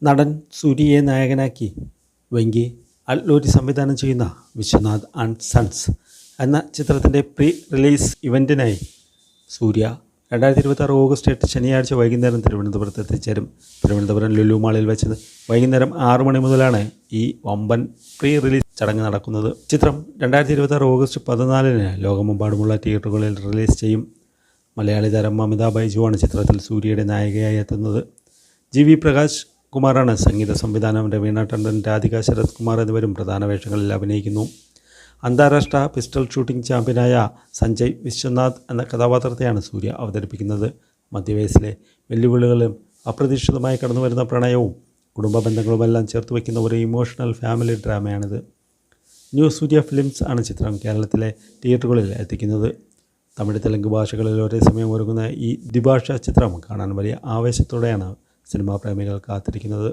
നടൻ സൂര്യയെ നായകനാക്കി വെങ്കി അല്ലൂരി സംവിധാനം ചെയ്യുന്ന വിശ്വനാഥ് ആൻഡ് സൺസ് എന്ന ചിത്രത്തിൻ്റെ പ്രീ റിലീസ് ഇവൻറ്റിനായി സൂര്യ 2026 ഓഗസ്റ്റ് 8 ശനിയാഴ്ച വൈകുന്നേരം തിരുവനന്തപുരത്ത് എത്തിച്ചേരും. തിരുവനന്തപുരം ലുലു മാളിൽ വെച്ച് വൈകുന്നേരം 6 മണി മുതലാണ് ഈ വമ്പൻ പ്രീ റിലീസ് ചടങ്ങ് നടക്കുന്നത്. ചിത്രം 2026 ഓഗസ്റ്റ് 14 ലോകമെമ്പാടുമുള്ള തിയേറ്ററുകളിൽ റിലീസ് ചെയ്യും. മലയാളി താരം മമിത ബൈജുവാണ് ചിത്രത്തിൽ സൂര്യയുടെ നായികയായി എത്തുന്നത്. GV പ്രകാശ് കുമാറാണ് സംഗീത സംവിധാനം. രവീണ ടണ്ടൻ, രാധിക ശരത് കുമാർ എന്നിവരും പ്രധാന വേഷങ്ങളിൽ അഭിനയിക്കുന്നു. അന്താരാഷ്ട്ര പിസ്റ്റൾ ഷൂട്ടിംഗ് ചാമ്പ്യനായ സഞ്ജയ് വിശ്വനാഥ് എന്ന കഥാപാത്രത്തെയാണ് സൂര്യ അവതരിപ്പിക്കുന്നത്. മധ്യവയസ്സിലെ വെല്ലുവിളികളും അപ്രതീക്ഷിതമായി കടന്നുവരുന്ന പ്രണയവും കുടുംബ ബന്ധങ്ങളുമെല്ലാം ചേർത്ത് വയ്ക്കുന്ന ഒരു ഇമോഷണൽ ഫാമിലി ഡ്രാമയാണിത്. ന്യൂ സൂര്യ ഫിലിംസ് ആണ് ചിത്രം കേരളത്തിലെ തിയേറ്ററുകളിൽ എത്തിക്കുന്നത്. തമിഴ്, തെലുങ്ക് ഭാഷകളിൽ ഒരേ സമയം ഒരുങ്ങുന്ന ഈ ദ്വിഭാഷാ ചിത്രം കാണാൻ വലിയ ആവേശത്തോടെയാണ് സിനിമാ പ്രേമികൾ കാത്തിരിക്കുന്നത്.